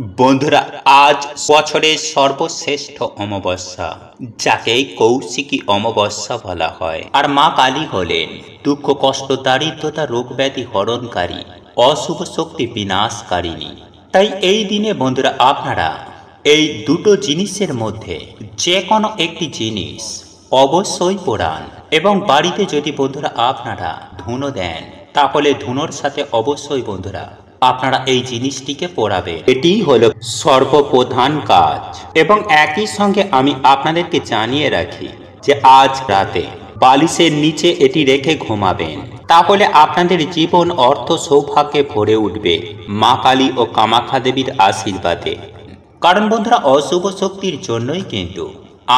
বন্ধুরা, আজ বছরের সর্বশ্রেষ্ঠ অমাবস্যা, যাকে কৌশিকী অমাবস্যা বলা হয়। আর মা কালী হলেন দুঃখ, কষ্ট, দারিদ্রতা, রোগ ব্যাধি হরণকারী, অশুভ শক্তি বিনাশকারিণী। তাই এই দিনে বন্ধুরা, আপনারা এই দুটো জিনিসের মধ্যে যে কোনো একটি জিনিস অবশ্যই পোড়ান। এবং বাড়িতে যদি বন্ধুরা আপনারা ধুনো দেন, তাহলে ধুনোর সাথে অবশ্যই বন্ধুরা আপনারা এই জিনিসটিকে পোড়াবে। এটি হলো সর্বপ্রধান কাজ। এবং একই সঙ্গে আমি আপনাদেরকে জানিয়ে রাখি যে আজ রাতে বালিশের নিচে এটি রেখে ঘুমাবেন, তাহলে আপনাদের জীবন, অর্থ, সৌভাগ্যে ভরে উঠবে মা কালী ও কামাখ্যা দেবীর আশীর্বাদে। কারণ বন্ধুরা, অশুভ শক্তির জন্যই কিন্তু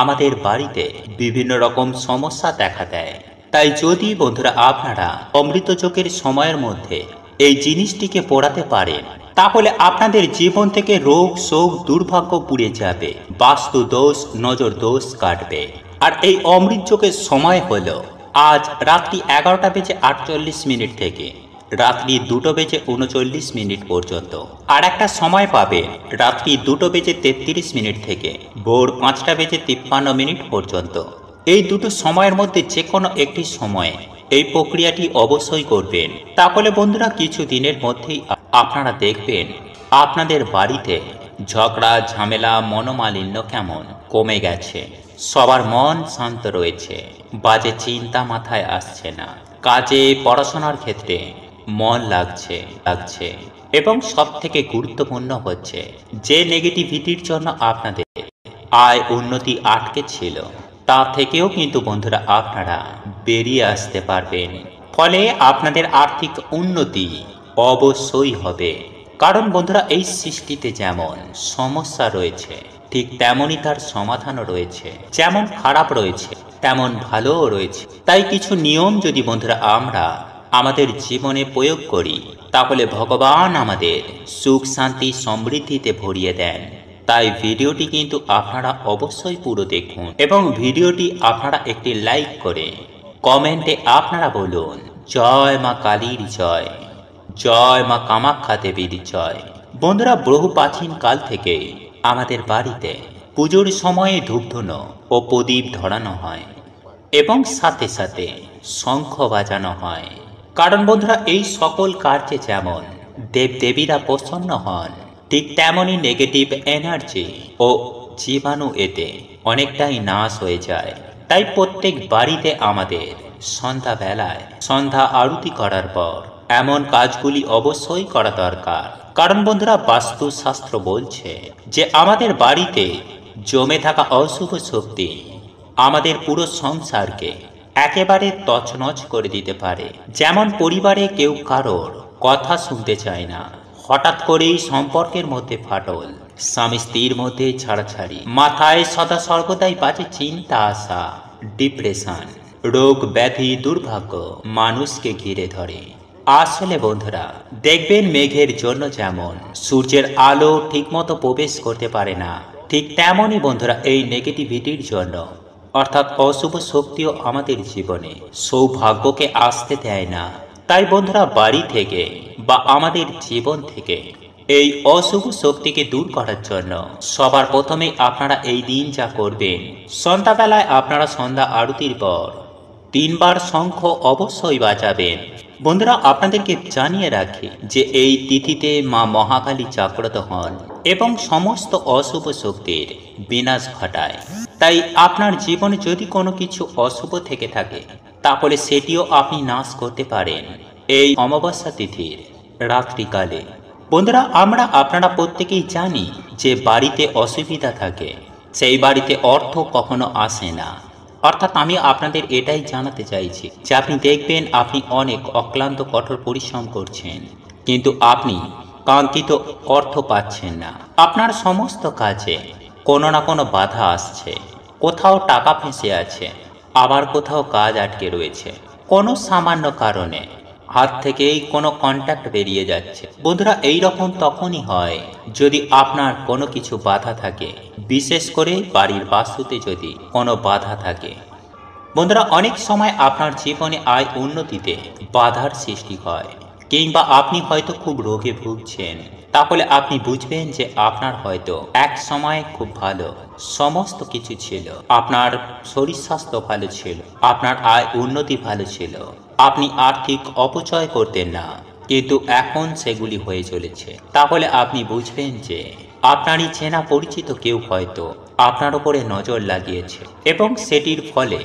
আমাদের বাড়িতে বিভিন্ন রকম সমস্যা দেখা দেয়। তাই যদি বন্ধুরা আপনারা অমৃত যোগের সময়ের মধ্যে এই জিনিসটিকে পোড়াতে পারেন, তাহলে আপনাদের জীবন থেকে রোগ, শোক, দুর্ভাগ্য পুড়ে যাবে, বাস্তু দোষ, নজর দোষ কাটবে। আর এই অমৃত যোগের সময় হলো আজ রাত্রি 11:48 থেকে রাত্রি 2:39 পর্যন্ত। আর একটা সময় পাবে রাত্রি 2:33 থেকে ভোর 5:53 পর্যন্ত। এই দুটো সময়ের মধ্যে যে কোনো একটি সময়ে এই প্রক্রিয়াটি অবশ্যই করবেন। তাহলে বন্ধুরা, কিছু দিনের মধ্যেই আপনারা দেখবেন আপনাদের বাড়িতে ঝগড়া, ঝামেলা, মনোমালিন্য কেমন কমে গেছে। সবার মন শান্ত রয়েছে, বাজে চিন্তা মাথায় আসছে না, কাজে, পড়াশোনার ক্ষেত্রে মন লাগছে। এবং সব থেকে গুরুত্বপূর্ণ হচ্ছে, যে নেগেটিভিটির জন্য আপনাদের আয় উন্নতি আটকে ছিল, তা থেকেও কিন্তু বন্ধুরা আপনারা বেরিয়ে আসতে পারবেন। ফলে আপনাদের আর্থিক উন্নতি অবশ্যই হবে। কারণ বন্ধুরা, এই সৃষ্টিতে যেমন সমস্যা রয়েছে, ঠিক তেমনই তার সমাধানও রয়েছে। যেমন খারাপ রয়েছে, তেমন ভালোও রয়েছে। তাই কিছু নিয়ম যদি বন্ধুরা আমরা আমাদের জীবনে প্রয়োগ করি, তাহলে ভগবান আমাদের সুখ, শান্তি, সমৃদ্ধিতে ভরিয়ে দেন। তাই ভিডিওটি কিন্তু আপনারা অবশ্যই পুরো দেখুন। এবং ভিডিওটি আপনারা একটি লাইক করে কমেন্টে আপনারা বলুন, জয় মা কালীর জয়, জয় মা কামাখ্যা দেবীর জয়। বন্ধুরা, বহু প্রাচীন কাল থেকে আমাদের বাড়িতে পুজোর সময়ে ধূপধুনো ও প্রদীপ ধরানো হয় এবং সাথে সাথে শঙ্খ বাজানো হয়। কারণ বন্ধুরা, এই সকল কার্যে যেমন দেবদেবীরা প্রসন্ন হন, ঠিক তেমনই নেগেটিভ এনার্জি ও জীবাণু এতে অনেকটাই নাশ হয়ে যায়। তাই প্রত্যেক বাড়িতে আমাদের সন্ধ্যাবেলায় সন্ধ্যা আরতি করার পর এমন কাজগুলি অবশ্যই করা দরকার। কারণ বন্ধুরা, বাস্তুশাস্ত্র বলছে যে আমাদের বাড়িতে জমে থাকা অশুভ শক্তি আমাদের পুরো সংসারকে একেবারে তছনছ করে দিতে পারে। যেমন পরিবারে কেউ কারোর কথা শুনতে চায় না, হঠাৎ করেই সম্পর্কের মধ্যে ফাটল, স্বামী স্ত্রীর মধ্যে ছাড়াছাড়ি, মাথায় সদা সর্বদাই বাজে চিন্তা আসা, ডিপ্রেশন, রোগ ব্যাধি, দুর্ভাগ্য মানুষকে ঘিরে ধরে। আসলে বন্ধুরা, দেখবেন মেঘের জন্য যেমন সূর্যের আলো ঠিকমতো প্রবেশ করতে পারে না, ঠিক তেমনই বন্ধুরা এই নেগেটিভিটির জন্য, অর্থাৎ অশুভ শক্তিও আমাদের জীবনে সৌভাগ্যকে আসতে দেয় না। তাই বন্ধুরা, বাড়ি থেকে বা আমাদের জীবন থেকে এই অশুভ শক্তিকে দূর করার জন্য সবার প্রথমে আপনারা এই দিন যা করবেন, সন্ধ্যাবেলায় আপনারা সন্ধ্যা আরতির পর 3 বার শঙ্খ অবশ্যই বাজাবেন। বন্ধুরা, আপনাদেরকে জানিয়ে রাখি যে এই তিথিতে মা মহাকালী জাগ্রত হন এবং সমস্ত অশুভ শক্তির বিনাশ ঘটায়। তাই আপনার জীবনে যদি কোনো কিছু অশুভ থেকে থাকে, তাহলে সেটিও আপনি নাশ করতে পারেন এই অমাবস্যা তিথির রাত্রিকালে। বন্ধুরা, আপনারা প্রত্যেকেই জানি যে বাড়িতে অসুবিধা থাকে, সেই বাড়িতে অর্থ কখনো আসে না। অর্থাৎ আমি আপনাদের এটাই জানাতে চাইছি যে আপনি দেখবেন আপনি অনেক অক্লান্ত কঠোর পরিশ্রম করছেন, কিন্তু আপনি কাঙ্ক্ষিত অর্থ পাচ্ছেন না। আপনার সমস্ত কাজে কোনো না কোনো বাধা আসছে, কোথাও টাকা ফেঁসে আছে, আবার কোথাও কাজ আটকে রয়েছে। কোনো সামান্য কারণে হাত থেকেই কোনো কন্ট্যাক্ট বেরিয়ে যাচ্ছে। বন্ধুরা, এই রকম তখনই হয় যদি আপনার কোনো কিছু বাধা থাকে, বিশেষ করে বাড়ির বাস্তুতে যদি কোনো বাধা থাকে। বন্ধুরা, অনেক সময় আপনার জীবনে আয় উন্নতিতে বাধার সৃষ্টি হয়, কিংবা আপনি হয়তো খুব রোগে ভুগছেন, তাহলে আপনি বুঝবেন যে আপনার হয়তো এক সময় খুব ভালো সমস্ত কিছু ছিল। আপনার শরীর স্বাস্থ্য ভালো ছিল, আপনার আয় উন্নতি ভালো ছিল, আপনি আর্থিক অপচয় করতেন না, কিন্তু এখন সেগুলি হয়ে চলেছে। তাহলে আপনি বুঝবেন যে আপনারই চেনা পরিচিত কেউ হয়তো আপনার উপরে নজর লাগিয়েছে এবং সেটির ফলে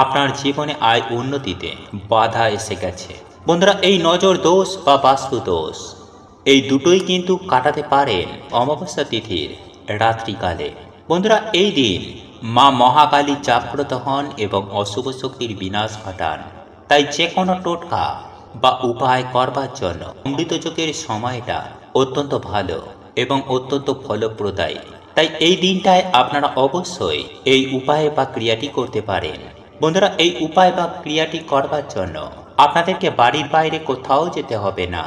আপনার জীবনে আয় উন্নতিতে বাধা এসে গেছে। বন্ধুরা, এই নজর দোষ বা বাস্তু দোষ এই দুটোই কিন্তু কাটাতে পারেন অমাবস্যা তিথির রাত্রিকালে। বন্ধুরা, এই দিন মা মহাকালী জাগ্রত হন এবং অশুভ শক্তির বিনাশ ঘটান। তাই যে কোনো টোটকা বা উপায় করবার জন্য অমৃতযোগের সময়টা অত্যন্ত ভালো এবং অত্যন্ত ফলপ্রদায়ী। তাই এই দিনটায় আপনারা অবশ্যই এই উপায় বা ক্রিয়াটি করতে পারেন। বন্ধুরা, এই উপায় বা ক্রিয়াটি করবার জন্য আপনাদেরকে বাড়ির বাইরে কোথাও যেতে হবে না।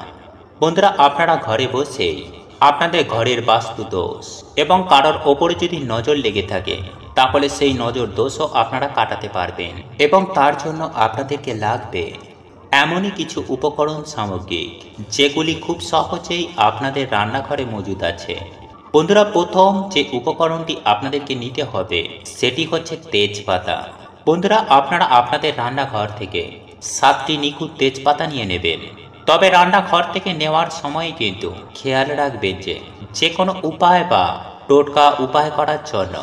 বন্ধুরা, আপনারা ঘরে বসেই আপনাদের ঘরের বাস্তু দোষ এবং কারোর ওপরে যদি নজর লেগে থাকে, তাহলে সেই নজর দোষও আপনারা কাটাতে পারবেন। এবং তার জন্য আপনাদেরকে লাগবে এমনই কিছু উপকরণ সামগ্রী যেগুলি খুব সহজেই আপনাদের রান্নাঘরে মজুদ আছে। বন্ধুরা, প্রথম যে উপকরণটি আপনাদেরকে নিতে হবে সেটি হচ্ছে তেজপাতা। বন্ধুরা, আপনারা আপনাদের রান্নাঘর থেকে 7টি নিখুঁত তেজপাতা নিয়ে নেবেন। তবে রান্নাঘর থেকে নেওয়ার সময় কিন্তু খেয়াল রাখবেন যে যে কোনো উপায় বা টোটকা উপায় করার জন্য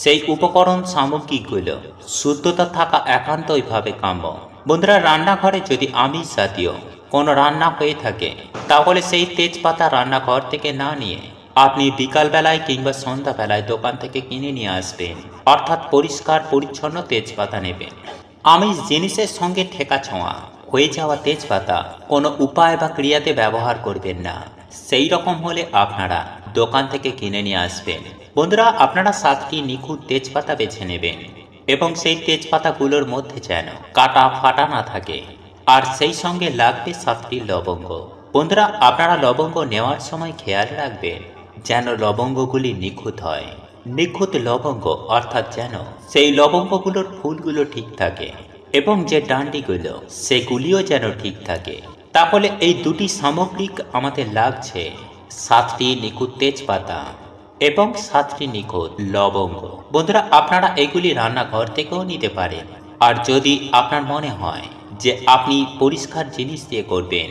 সেই উপকরণ সামগ্রীগুলো শুদ্ধতা থাকা একান্তইভাবে কাম্য। বন্ধুরা, রান্নাঘরে যদি আমিষ জাতীয় কোনো রান্না হয়ে থাকে, তাহলে সেই তেজপাতা রান্নাঘর থেকে না নিয়ে আপনি বিকালবেলায় কিংবা সন্ধ্যাবেলায় দোকান থেকে কিনে নিয়ে আসবেন। অর্থাৎ পরিষ্কার পরিচ্ছন্ন তেজপাতা নেবেন। আমিষ জিনিসের সঙ্গে ঠেকা ছোঁয়া হয়ে যাওয়া তেজপাতা কোনো উপায় বা ক্রিয়াতে ব্যবহার করবেন না। সেই রকম হলে আপনারা দোকান থেকে কিনে নিয়ে আসবেন। বন্ধুরা, আপনারা 7টি নিখুঁত তেজপাতা বেছে নেবেন এবং সেই তেজপাতাগুলোর মধ্যে যেন কাটা ফাটা না থাকে। আর সেই সঙ্গে লাগবে 7টি লবঙ্গ। বন্ধুরা, আপনারা লবঙ্গ নেওয়ার সময় খেয়াল রাখবেন যেন লবঙ্গগুলি নিখুঁত হয়। নিখুঁত লবঙ্গ অর্থাৎ যেন সেই লবঙ্গগুলোর ফুলগুলো ঠিক থাকে এবং যে ডান্ডিগুলো সেগুলিও যেন ঠিক থাকে। তাহলে এই দুটি সামগ্রিক আমাদের লাগছে 7টি নিখুঁত তেজপাতা এবং 7টি নিখুঁত লবঙ্গ। বন্ধুরা, আপনারা এগুলি রান্নাঘর থেকেও নিতে পারেন। আর যদি আপনার মনে হয় যে আপনি পরিষ্কার জিনিস দিয়ে করবেন,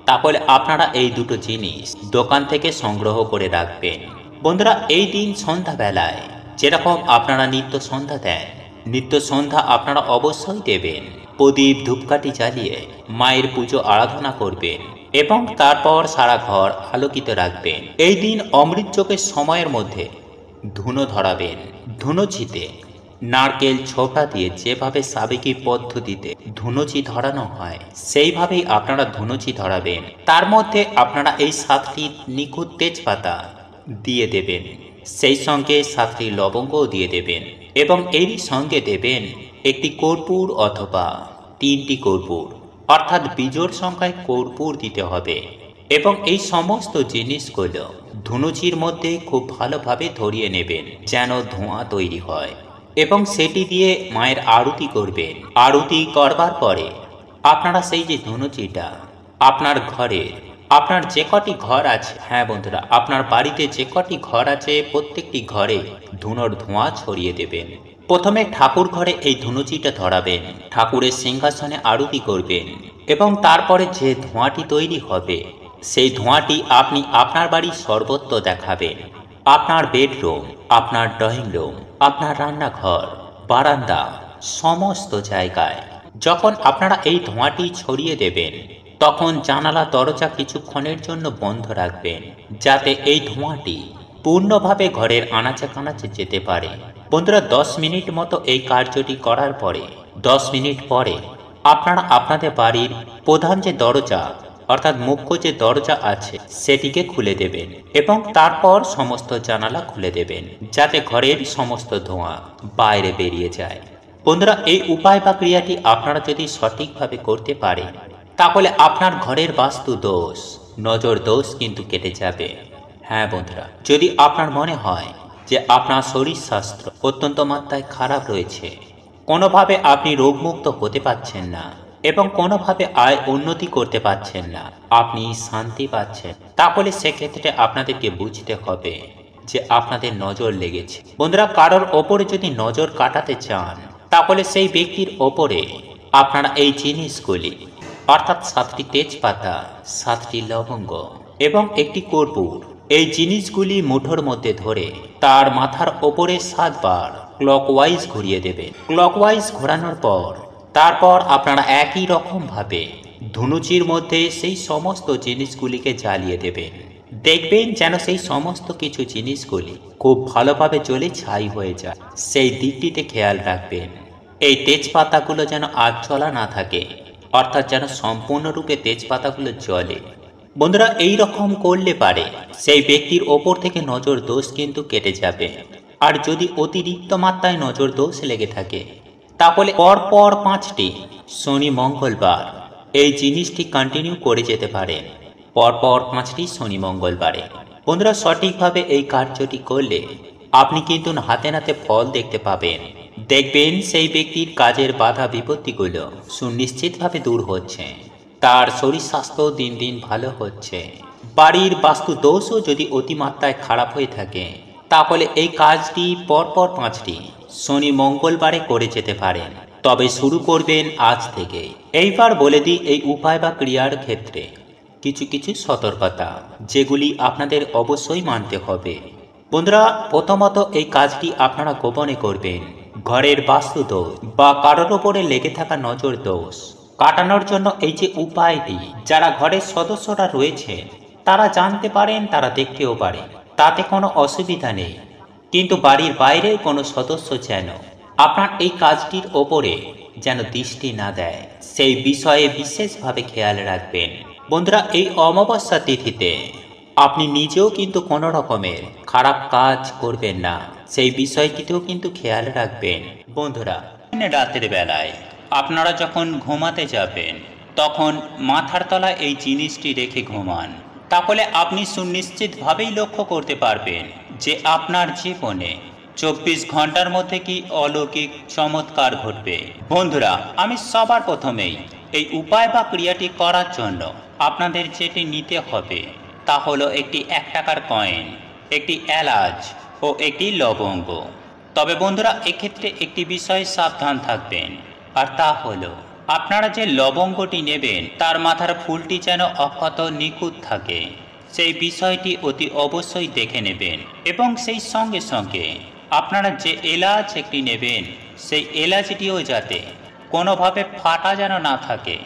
তাহলে আপনারা এই দুটো জিনিস দোকান থেকে সংগ্রহ করে রাখবেন। বন্ধুরা, এই দিন সন্ধ্যাবেলায় যেরকম আপনারা নিত্য সন্ধ্যা দেন, নিত্য সন্ধ্যা আপনারা অবশ্যই দেবেন। প্রদীপ ধূপকাঠি জ্বালিয়ে মায়ের পুজো আরাধনা করবেন এবং তারপর সারা ঘর আলোকিত রাখবেন। এই দিন অমৃত যোগের সময়ের মধ্যে ধুনো ধরাবেন। ধুনোচিতে নারকেল ছোবড়া দিয়ে যেভাবে সাবেকি পদ্ধতিতে ধুনুচি ধরানো হয়, সেইভাবেই আপনারা ধুনুচি ধরাবেন। তার মধ্যে আপনারা এই 7টি নিখুঁত তেজপাতা দিয়ে দেবেন, সেই সঙ্গে 7টি লবঙ্গও দিয়ে দেবেন এবং এরই সঙ্গে দেবেন একটি কর্পূর অথবা 3টি কর্পূর, অর্থাৎ বিজোড় সংখ্যায় কর্পূর দিতে হবে। এবং এই সমস্ত জিনিসগুলো ধুনুচির মধ্যে খুব ভালোভাবে ধরিয়ে নেবেন যেন ধোঁয়া তৈরি হয় এবং সেটি দিয়ে মায়ের আরতি করবেন। আরতি করবার পরে আপনারা সেই যে ধুনুচিটা আপনার ঘরে, আপনার যে কটি ঘর আছে, হ্যাঁ বন্ধুরা, আপনার বাড়িতে যে কটি ঘর আছে প্রত্যেকটি ঘরে ধুনোর ধোঁয়া ছড়িয়ে দেবেন। প্রথমে ঠাকুর ঘরে এই ধুনুচিটা ধরাবেন, ঠাকুরের সিংহাসনে আরতি করবেন এবং তারপরে যে ধোঁয়াটি তৈরি হবে সেই ধোঁয়াটি আপনি আপনার বাড়ির সর্বত্র দেখাবেন। আপনার বেডরুম, আপনার ড্রয়িং রুম, আপনার রান্নাঘর, বারান্দা, সমস্ত জায়গায় যখন আপনারা এই ধোঁয়াটি ছড়িয়ে দেবেন, তখন জানালা দরজা কিছুক্ষণের জন্য বন্ধ রাখবেন যাতে এই ধোঁয়াটি পূর্ণভাবে ঘরের আনাচে কানাচে যেতে পারে। বন্ধুরা, 10 মিনিট মতো এই কার্যটি করার পরে 10 মিনিট পরে আপনারা আপনাদের বাড়ির প্রধান যে দরজা অর্থাৎ মুখ্য যে দরজা আছে সেটিকে খুলে দেবেন এবং তারপর সমস্ত জানালা খুলে দেবেন যাতে ঘরের সমস্ত ধোঁয়া বাইরে বেরিয়ে যায়। বন্ধুরা, এই উপায় বা ক্রিয়াটি আপনারা যদি সঠিকভাবে করতে পারেন, তাহলে আপনার ঘরের বাস্তু দোষ, নজর দোষ কিন্তু কেটে যাবে। হ্যাঁ বন্ধুরা, যদি আপনার মনে হয় যে আপনার শরীর স্বাস্থ্য অত্যন্ত মাত্রায় খারাপ রয়েছে, কোনোভাবে আপনি রোগমুক্ত হতে পারছেন না, এবং কোনোভাবে আয় উন্নতি করতে পারছেন না, আপনি শান্তি পাচ্ছেন, তাহলে সেক্ষেত্রে আপনাদেরকে বুঝতে হবে যে আপনাদের নজর লেগেছে। বন্ধুরা, কারোর ওপরে যদি নজর কাটাতে চান তাহলে সেই ব্যক্তির ওপরে আপনারা এই জিনিসগুলি অর্থাৎ 7টি তেজপাতা, 7টি লবঙ্গ এবং একটি কর্পূর, এই জিনিসগুলি মুঠোর মধ্যে ধরে তার মাথার ওপরে 7 বার ক্লকওয়াইজ ঘুরিয়ে দেবেন। ক্লকওয়াইজ ঘোরানোর পর তারপর আপনারা একই রকম ভাবে ধুনুচির মধ্যে সেই সমস্ত জিনিসগুলিকে জ্বালিয়ে দেবেন। দেখবেন যেন সেই সমস্ত কিছু জিনিসগুলি খুব ভালোভাবে জ্বলে ছাই হয়ে যায়, সেই দিকটিতে খেয়াল রাখবেন। এই তেজপাতাগুলো যেন আগ জ্বলা না থাকে, অর্থাৎ যেন সম্পূর্ণরূপে তেজপাতাগুলো জ্বলে। বন্ধুরা, এই রকম করলে পারে সেই ব্যক্তির ওপর থেকে নজর দোষ কিন্তু কেটে যাবে। আর যদি অতিরিক্ত মাত্রায় নজর দোষ লেগে থাকে তাহলে পরপর 5টি শনি মঙ্গলবার এই জিনিসটি কন্টিনিউ করে যেতে পারেন, পরপর 5টি শনি মঙ্গলবারে। বন্ধুরা, সঠিকভাবে এই কার্যটি করলে আপনি কিন্তু হাতে নাতে ফল দেখতে পাবেন। দেখবেন সেই ব্যক্তির কাজের বাধা বিপত্তিগুলো সুনিশ্চিতভাবে দূর হচ্ছে, তার শরীর স্বাস্থ্য দিন দিন ভালো হচ্ছে। বাড়ির বাস্তু দোষও যদি অতিমাত্রায় খারাপ হয়ে থাকে তাহলে এই কাজটি পরপর 5টি শনি মঙ্গলবারে করে যেতে পারেন। তবে শুরু করবেন আজ থেকে। এইবার বলে দিই এই উপায় বা ক্রিয়ার ক্ষেত্রে কিছু কিছু সতর্কতা যেগুলি আপনাদের অবশ্যই মানতে হবে। বন্ধুরা, প্রথমত এই কাজটি আপনারা গোপনে করবেন। ঘরের বাস্তু দোষ বা কারোর ওপরে লেগে থাকা নজর দোষ কাটানোর জন্য এই যে উপায়টি, যারা ঘরের সদস্যরা রয়েছে তারা জানতে পারেন, তারা দেখতেও পারে, তাতে কোনো অসুবিধা নেই। কিন্তু বাড়ির বাইরের কোনো সদস্য যেন আপনার এই কাজটির ওপরে যেন দৃষ্টি না দেয়, সেই বিষয়ে বিশেষভাবে খেয়াল রাখবেন। বন্ধুরা, এই অমাবস্যা তিথিতে আপনি নিজেও কিন্তু কোনো রকমের খারাপ কাজ করবেন না, সেই বিষয়টিতেও কিন্তু খেয়াল রাখবেন। বন্ধুরা, রাতের বেলায় আপনারা যখন ঘুমাতে যাবেন তখন মাথার তলায় এই জিনিসটি রেখে ঘুমান, তাহলে আপনি সুনিশ্চিতভাবেই লক্ষ্য করতে পারবেন যে আপনার জীবনে 24 ঘন্টার মধ্যে কি অলৌকিক চমৎকার ঘটবে। বন্ধুরা, আমি সবার প্রথমেই এই উপায় বা ক্রিয়াটি করার জন্য আপনাদের যেটি নিতে হবে তা হলো একটি 1 টাকার কয়েন, একটি এলাচ ও একটি লবঙ্গ। তবে বন্ধুরা, এক্ষেত্রে একটি বিষয়ে সাবধান থাকবেন, আর তা হলো আপনারা যে লবঙ্গটি নেবেন তার মাথার ফুলটি যেন অক্ষত নিখুঁত থাকে, সেই বিষয়টি অতি অবশ্যই দেখে নেবেন। এবং সেই সঙ্গে সঙ্গে আপনারা যে এলাচ একটি নেবেন সেই এলাচটিও যাতে কোনোভাবে ফাটা যেন না থাকে,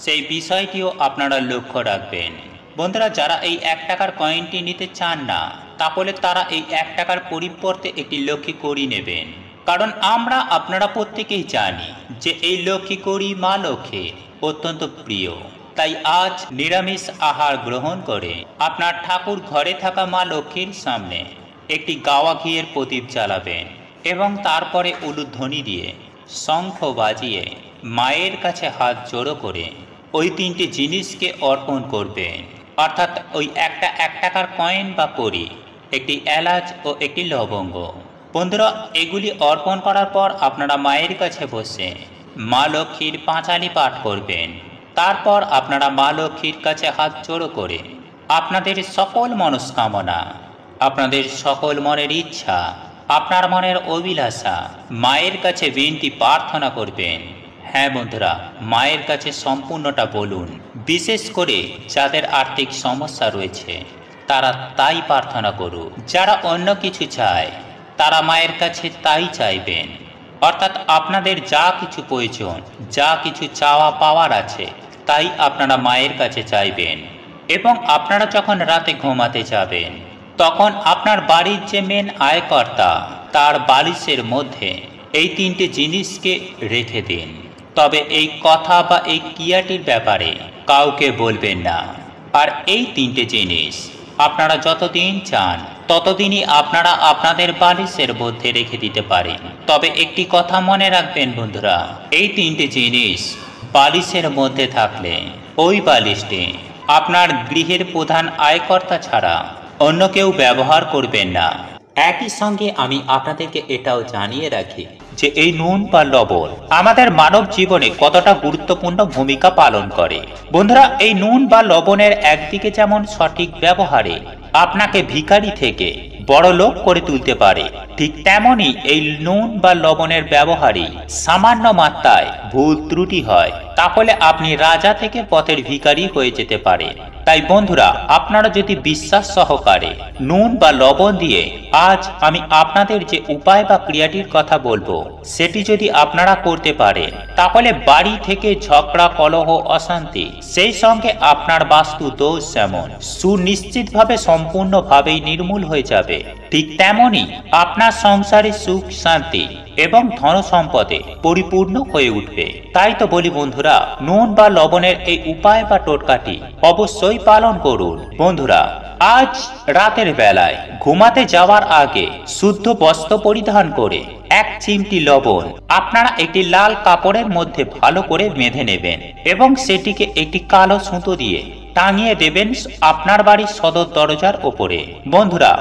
সেই বিষয়টিও আপনারা লক্ষ্য রাখবেন। বন্ধুরা, যারা এই 1 টাকার কয়েনটি নিতে চান না তাহলে তারা এই 1 টাকার পরিবর্তে একটি লক্ষ্মী কড়ি নেবেন, কারণ আমরা আপনারা প্রত্যেকেই জানি যে এই লক্ষ্মী কড়ি মা লক্ষ্মীর অত্যন্ত প্রিয়। তাই আজ নিরামিষ আহার গ্রহণ করে আপনার ঠাকুর ঘরে থাকা মা লক্ষ্মীর সামনে একটি গাওয়া ঘিয়ের প্রদীপ জ্বালাবেন এবং তারপরে উলুধ্বনি দিয়ে শঙ্খ বাজিয়ে মায়ের কাছে হাত জোড়ো করে ওই 3টি জিনিসকে অর্পণ করবেন, অর্থাৎ ওই 1 টাকার কয়েন বা কড়ি, একটি এলাচ ও একটি লবঙ্গ। বন্ধুরা, এগুলি অর্পণ করার পর আপনারা মায়ের কাছে বসে মা লক্ষ্মীর পাঁচালি পাঠ করবেন। তারপর আপনারা মা লক্ষ্মীর কাছে হাত জোড়ো করে আপনাদের সকল মনস্কামনা, আপনাদের সকল মনের ইচ্ছা, আপনার মনের অভিলাষা মায়ের কাছে বিনতি প্রার্থনা করবেন। হ্যাঁ বন্ধুরা, মায়ের কাছে সম্পূর্ণটা বলুন। বিশেষ করে যাদের আর্থিক সমস্যা রয়েছে তারা তাই প্রার্থনা করুক। যারা অন্য কিছু চায় তারা মায়ের কাছে তাই চাইবেন, অর্থাৎ আপনাদের যা কিছু প্রয়োজন, যা কিছু চাওয়া পাওয়ার আছে তাই আপনারা মায়ের কাছে চাইবেন। এবং আপনারা যখন রাতে ঘুমাতে যাবেন তখন আপনার বাড়ির যে মেন আয়কর্তা তার বালিশের মধ্যে এই 3টে জিনিসকে রেখে দিন। তবে এই কথা বা এই ক্রিয়াটির ব্যাপারে কাউকে বলবেন না। আর এই 3টে জিনিস আপনারা যতদিন চান ততদিনই আপনারা আপনাদের বালিশের মধ্যে রেখে দিতে পারেন। তবে একটি কথা মনে রাখবেন বন্ধুরা, এই 3টে জিনিস বালিশের মধ্যে থাকলে ওই বালিশটি আপনার গৃহের প্রধান আয়কর্তা ছাড়া অন্য কেউ ব্যবহার করবেন না। একই সঙ্গে আমি আপনাদেরকে এটাও জানিয়ে রাখি যে এই নুন বা লবণ আমাদের মানব জীবনে কতটা গুরুত্বপূর্ণ ভূমিকা পালন করে। বন্ধুরা, এই নুন বা লবণের একদিকে যেমন সঠিক ব্যবহারে আপনাকে ভিখারি থেকে বড় লোক করে তুলতে পারে, ঠিক তেমনি এই নুন বা লবণের ব্যবহারই সামান্য মাত্রায় ভুল ত্রুটি হয় তাহলে আপনি রাজা থেকে পথের ভিখারি হয়ে যেতে পারে। তাই বন্ধুরা, আপনারা যদি বিশ্বাস সহকারে নুন বা লবণ দিয়ে আজ আমি আপনাদের যে উপায় বা ক্রিয়াটির কথা বলবো সেটি যদি আপনারা করতে পারেন তাহলে বাড়ি থেকে ঝগড়া, কলহ, অশান্তি, সেই সঙ্গে আপনার বাস্তু দোষ যেমন সুনিশ্চিতভাবে সম্পূর্ণভাবেই নির্মূল হয়ে যাবে, ঠিক তেমনি আপনার সংসারে সুখ, শান্তি এবং ধন সম্পদে পরিপূর্ণ হয়ে উঠবে। তাই তো বলি বন্ধুরা, নুন বা লবণের এই উপায় বা টোটকাটি অবশ্যই পালন করুন। বন্ধুরা, আজ রাতের বেলায় ঘুমাতে যাওয়ার আগে শুদ্ধ বস্ত্র পরিধান করে এক চিমটি লবণ আপনারা একটি লাল কাপড়ের মধ্যে ভালো করে বেঁধে নেবেন এবং সেটিকে একটি কালো সুতো দিয়ে টাঙিয়ে দেবেন আপনার বাড়ির সদর দরজার ওপরে। বন্ধুরা,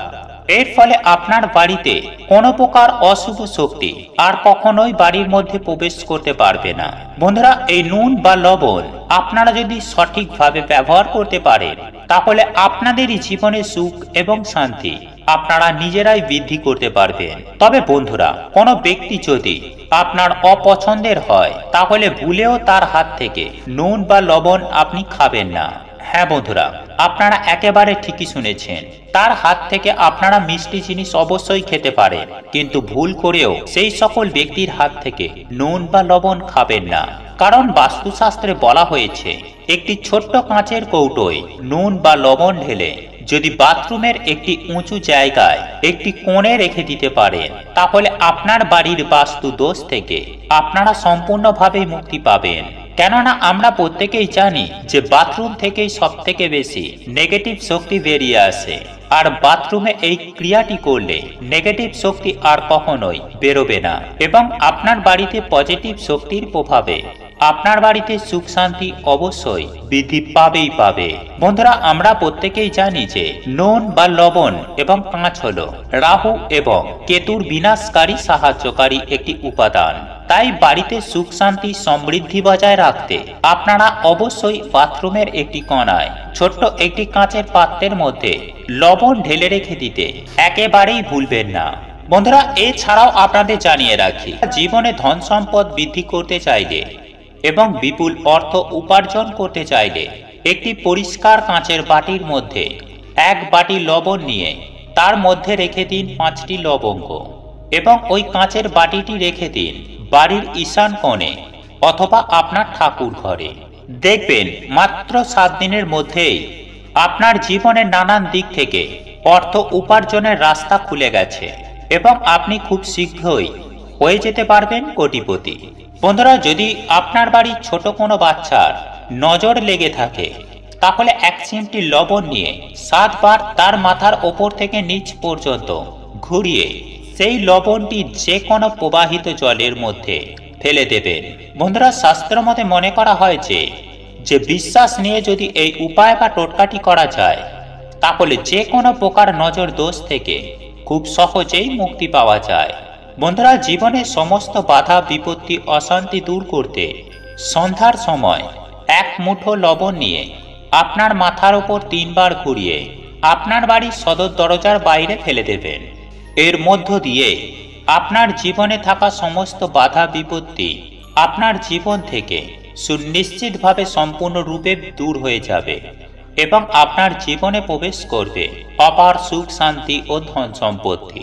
এর ফলে আপনার বাড়িতে কোনো প্রকার অশুভ শক্তি আর কখনোই বাড়ির মধ্যে প্রবেশ করতে পারবে না। বন্ধুরা, এই নুন বা লবণ আপনারা যদি সঠিকভাবে ব্যবহার করতে পারেন তাহলে আপনাদেরই জীবনে সুখ এবং শান্তি আপনারা নিজেরাই বৃদ্ধি করতে পারবেন। তবে বন্ধুরা, কোনো ব্যক্তি যদি আপনার অপছন্দের হয় তাহলে ভুলেও তার হাত থেকে নুন বা লবণ আপনি খাবেন না। হ্যাঁ বন্ধুরা, আপনারা একেবারে ঠিকই শুনেছেন, তার হাত থেকে আপনারা মিষ্টি জিনিস অবশ্যই খেতে পারেন, কিন্তু ভুল করেও সেই সকল ব্যক্তির হাত থেকে নুন বা লবণ খাবেন না। কারণ বাস্তুশাস্ত্রে বলা হয়েছে একটি ছোট্ট কাঁচের কৌটোয় নুন বা লবণ ঢেলে যদি বাথরুমের একটি উঁচু জায়গায় একটি কোণে রেখে দিতে পারেন তাহলে আপনার বাড়ির বাস্তু দোষ থেকে আপনারা সম্পূর্ণভাবে মুক্তি পাবেন। কেননা আমরা প্রত্যেকেই জানি যে বাথরুম থেকেই সব থেকে বেশি নেগেটিভ শক্তি বেরিয়ে আসে, আর বাথরুমে এই ক্রিয়াটি করলে নেগেটিভ শক্তি আর কখনোই বেরোবে না এবং আপনার বাড়িতে পজিটিভ শক্তির প্রভাবে আপনার বাড়িতে সুখ শান্তি অবশ্যই বৃদ্ধি পাবেই পাবে। বন্ধুরা, আমরা প্রত্যেকেই জানি যে নুন বা লবণ এবং কাঁচ হলো রাহু এবং কেতুর বিনাশকারী সাহায্যকারী একটি উপাদান। তাই বাড়িতে সুখ শান্তি সমৃদ্ধি বজায় রাখতে আপনারা অবশ্যই বাথরুমের একটি কোণায় ছোট্ট একটি কাঁচের পাত্রের মধ্যে লবণ ঢেলে রেখে দিতে একেবারেই ভুলবেন না। বন্ধুরা, এছাড়াও আপনাদের জানিয়ে রাখি, জীবনে ধন সম্পদ বৃদ্ধি করতে চাইলে এবং বিপুল অর্থ উপার্জন করতে চাইলে একটি পরিষ্কার কাঁচের বাটির মধ্যে এক বাটি লবণ নিয়ে তার মধ্যে রেখে দিন 5টি লবঙ্গ এবং ওই কাঁচের বাটিটি রেখে দিন বাড়ির ঈশান কোণে অথবা আপনার ঠাকুর ঘরে। দেখবেন মাত্র 7 দিনের মধ্যেই আপনার জীবনের নানান দিক থেকে অর্থ উপার্জনের রাস্তা খুলে গেছে এবং আপনি খুব শীঘ্রই হয়ে যেতে পারবেন কোটিপতি। বন্ধুরা, যদি আপনার বাড়ির ছোট কোনো বাচ্চার নজর লেগে থাকে তাহলে এক চিমটি লবণ নিয়ে 7 বার তার মাথার ওপর থেকে নিচ পর্যন্ত ঘুরিয়ে সেই লবণটি যে কোনো প্রবাহিত জলের মধ্যে ফেলে দেবেন। বন্ধুরা, শাস্ত্র মতে মনে করা হয় যে বিশ্বাস নিয়ে যদি এই উপায় বা টোটকাটি করা যায় তাহলে যে কোনো প্রকার নজর দোষ থেকে খুব সহজেই মুক্তি পাওয়া যায়। বন্ধুরা, জীবনের সমস্ত বাধা, বিপত্তি, অশান্তি দূর করতে সন্ধ্যার সময় এক মুঠো লবণ নিয়ে আপনার মাথার উপর 3 বার ঘুরিয়ে আপনার বাড়ির সদর দরজার বাইরে ফেলে দেবেন। এর মধ্য দিয়ে আপনার জীবনে থাকা সমস্ত বাধা, বিপত্তি আপনার জীবন থেকে সুনিশ্চিতভাবে সম্পূর্ণরূপে দূর হয়ে যাবে এবং আপনার জীবনে প্রবেশ করবে অপার সুখ, শান্তি ও ধন সম্পত্তি।